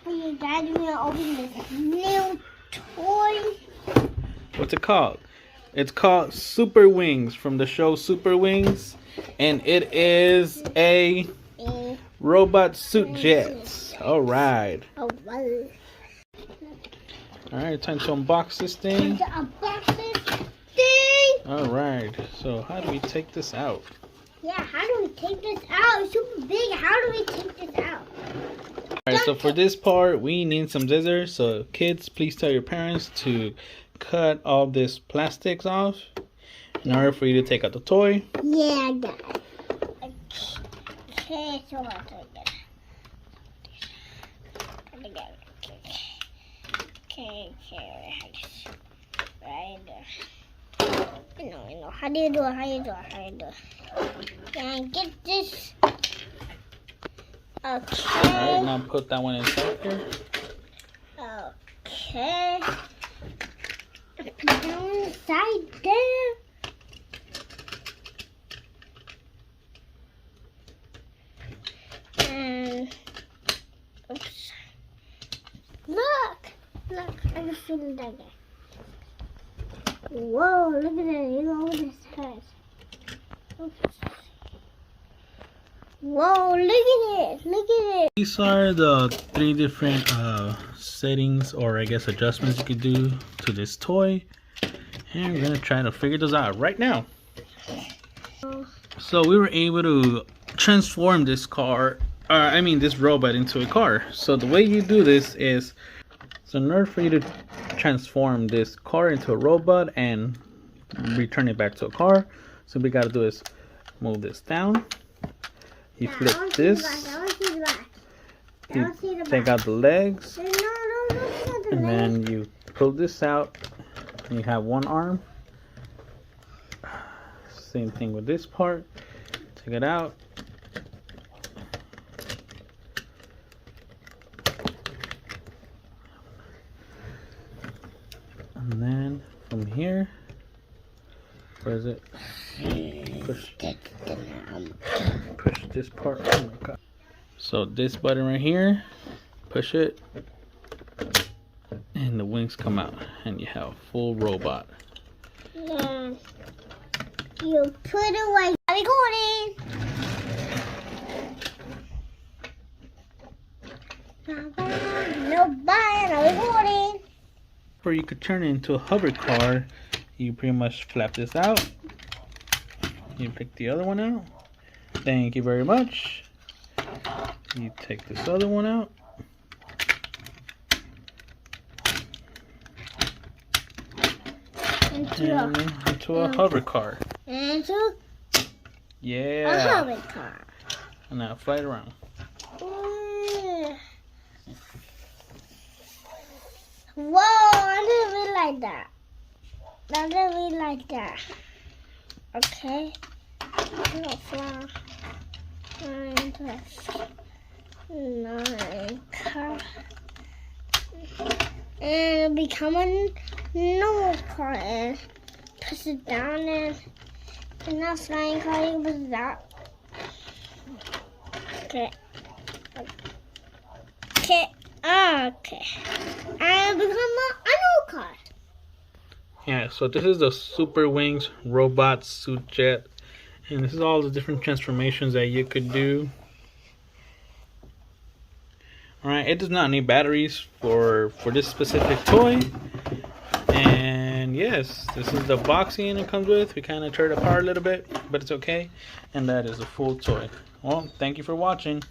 you guys, we're gonna open this new toy. What's it called? It's called Super Wings from the show Super Wings, and it is a robot suit Jett. All right. Alright, Time to unbox this thing. All right. So how do we take this out? Yeah, how do we take this out? It's super big. How do we take this out? Alright, so for this part, we need some scissors. So kids, please tell your parents to cut all this plastics off in order for you to take out the toy. Yeah, I got it. Okay, so I'll take it. Okay, right there. I know. How do you do it? Can I get this? Okay. Alright, now put that one inside here. Okay. Put that one inside there. And oops. Look, I can feel it again. Whoa, look at that. You know what this has. Oops. Whoa, look at it. These are the 3 different settings, or I guess adjustments you could do to this toy. And we're going to try to figure those out right now. So we were able to transform this this robot into a car. So the way you do this is, so in order for you to transform this car into a robot and return it back to a car, so we got to do is move this down. You flip this, you take out the legs, and then you pull this out, and you have one arm. Same thing with this part. Take it out. And then from here, where is it? Push this part. Oh my god. So this button right here, push it, and the wings come out, and you have a full robot. Yeah. You put it away. Are we going in? No buying. Are we going in? Or you could turn it into a hover car. You pretty much flap this out. You pick the other one out. Thank you very much. You take this other one out. Into a hover car. Yeah. A hover car. And now fly it around. Whoa, I didn't really like that. Okay. I'm gonna fly into a car. And become a normal car and push it down and not flying car, you push it out. Okay. And become a new car. Yeah, so this is the Super Wings robot suit Jett, and this is all the different transformations that you could do. Alright, it does not need batteries for this specific toy. And yes, this is the boxing it comes with. We kind of tore it apart a little bit, but it's okay. And that is a full toy. Well, thank you for watching.